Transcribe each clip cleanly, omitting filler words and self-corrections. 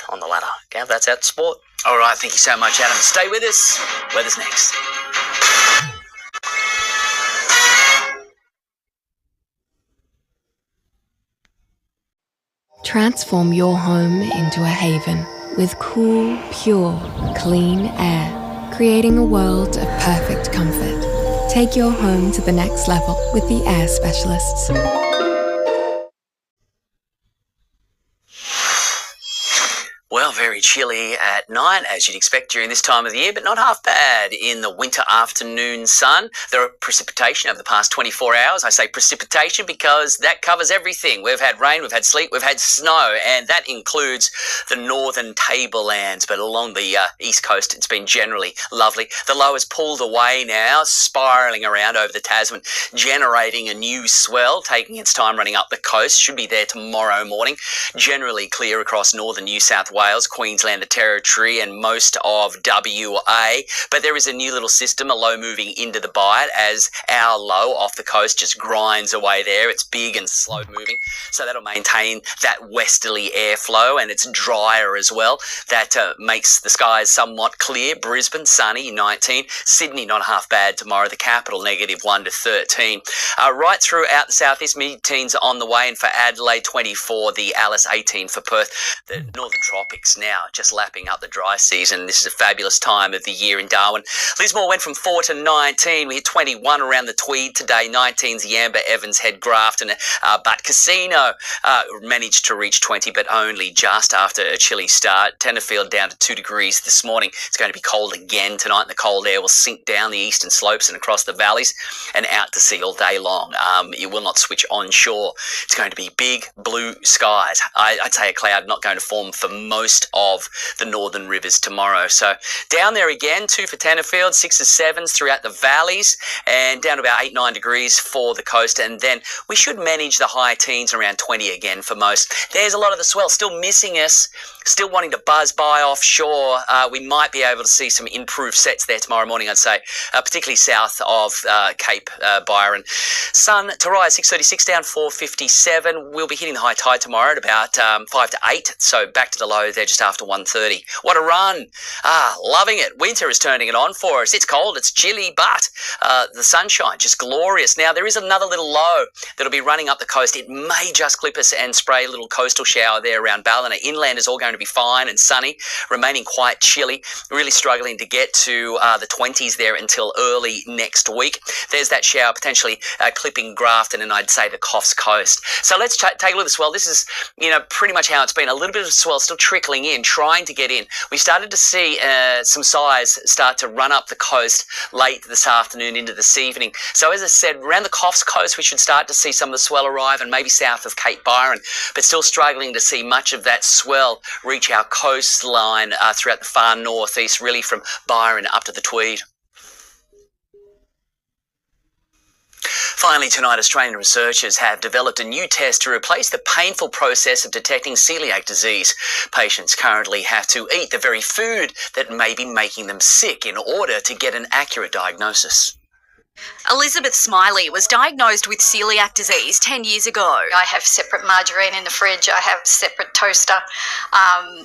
on the ladder. Gav, that's out sport. All right, thank you so much, Adam. Stay with us. Weather's next. Transform your home into a haven with cool, pure, clean air, creating a world of perfect comfort. Take your home to the next level with the air specialists. Well, very chilly at night, as you'd expect during this time of the year, but not half bad in the winter afternoon sun. There are precipitation over the past 24 hours. I say precipitation because that covers everything. We've had rain, we've had sleet, we've had snow, and that includes the northern tablelands. But along the east coast, it's been generally lovely. The low has pulled away now, spiralling around over the Tasman, generating a new swell, taking its time running up the coast. Should be there tomorrow morning. Generally clear across northern New South Wales, Queensland, the Territory, and most of WA. But there is a new little system, a low moving into the Bight, as our low off the coast just grinds away there. It's big and slow moving, so that'll maintain that westerly airflow, and it's drier as well. That makes the skies somewhat clear. Brisbane, sunny, 19. Sydney, not half bad tomorrow. The capital, -1 to 13. Right throughout the southeast, mid-teens on the way, and for Adelaide, 24. The Alice, 18 for Perth. The northern tropics now just lapping up the dry season. This is a fabulous time of the year in Darwin. Lismore went from 4 to 19. We hit 21 around the Tweed today. 19's Yamba, Evans, Head, Grafton, but Casino managed to reach 20, but only just after a chilly start. Tenterfield down to 2 degrees this morning. It's going to be cold again tonight, and the cold air will sink down the eastern slopes and across the valleys and out to sea all day long. It will not switch onshore. It's going to be big blue skies. I'd say a cloud not going to form for most of the northern rivers tomorrow. So down there again, 2 for Tenterfield, 6s, 7s throughout the valleys, and down to about 8, 9 degrees for the coast. And then we should manage the high teens around 20 again for most. There's a lot of the swell still missing us, still wanting to buzz by offshore. We might be able to see some improved sets there tomorrow morning, I'd say, particularly south of Cape Byron. Sun to rise, 6:36 down, 4:57. We'll be hitting the high tide tomorrow at about 5 to 8, so back to the low there just after 1:30. What a run. Loving it. Winter is turning it on for us. It's cold, it's chilly, but the sunshine, just glorious. Now, there is another little low that'll be running up the coast. It may just clip us and spray a little coastal shower there around Ballina. Inland is all going to be fine and sunny, remaining quite chilly, really struggling to get to the 20s there until early next week. There's that shower potentially clipping Grafton and I'd say the Coffs Coast. So let's take a look at the swell. This is, pretty much how it's been. A little bit of swell still trickling in, trying to get in. We started to see some size start to run up the coast late this afternoon into this evening. So as I said, around the Coffs Coast, we should start to see some of the swell arrive, and maybe south of Cape Byron, but still struggling to see much of that swell reach our coastline throughout the far northeast, really from Byron up to the Tweed. Finally tonight, Australian researchers have developed a new test to replace the painful process of detecting celiac disease. Patients currently have to eat the very food that may be making them sick in order to get an accurate diagnosis. Elizabeth Smiley was diagnosed with celiac disease 10 years ago. I have separate margarine in the fridge. I have separate toaster.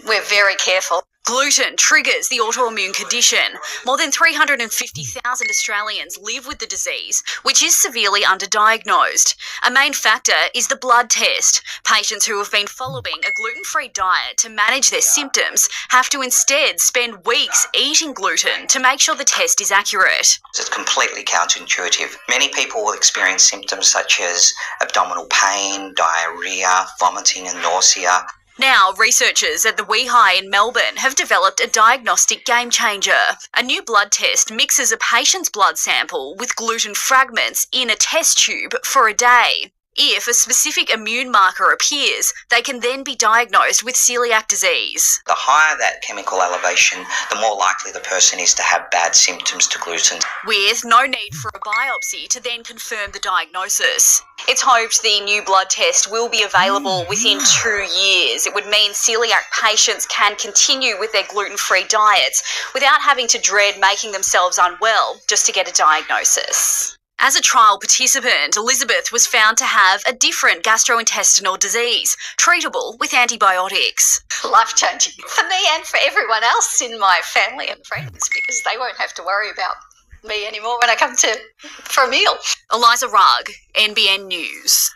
We're very careful. Gluten triggers the autoimmune condition. More than 350,000 Australians live with the disease, which is severely underdiagnosed. A main factor is the blood test. Patients who have been following a gluten-free diet to manage their symptoms have to instead spend weeks eating gluten to make sure the test is accurate. It's completely counterintuitive. Many people will experience symptoms such as abdominal pain, diarrhoea, vomiting and nausea. Now, researchers at the WeHi in Melbourne have developed a diagnostic game changer. A new blood test mixes a patient's blood sample with gluten fragments in a test tube for a day. If a specific immune marker appears, they can then be diagnosed with celiac disease. The higher that chemical elevation, the more likely the person is to have bad symptoms to gluten. With no need for a biopsy to then confirm the diagnosis. It's hoped the new blood test will be available within 2 years. It would mean celiac patients can continue with their gluten-free diets without having to dread making themselves unwell just to get a diagnosis. As a trial participant, Elizabeth was found to have a different gastrointestinal disease, treatable with antibiotics. Life-changing for me and for everyone else in my family and friends, because they won't have to worry about me anymore when I come for a meal. Eliza Rugg, NBN News.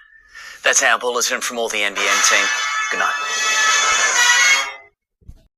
That's our bulletin from all the NBN team. Good night.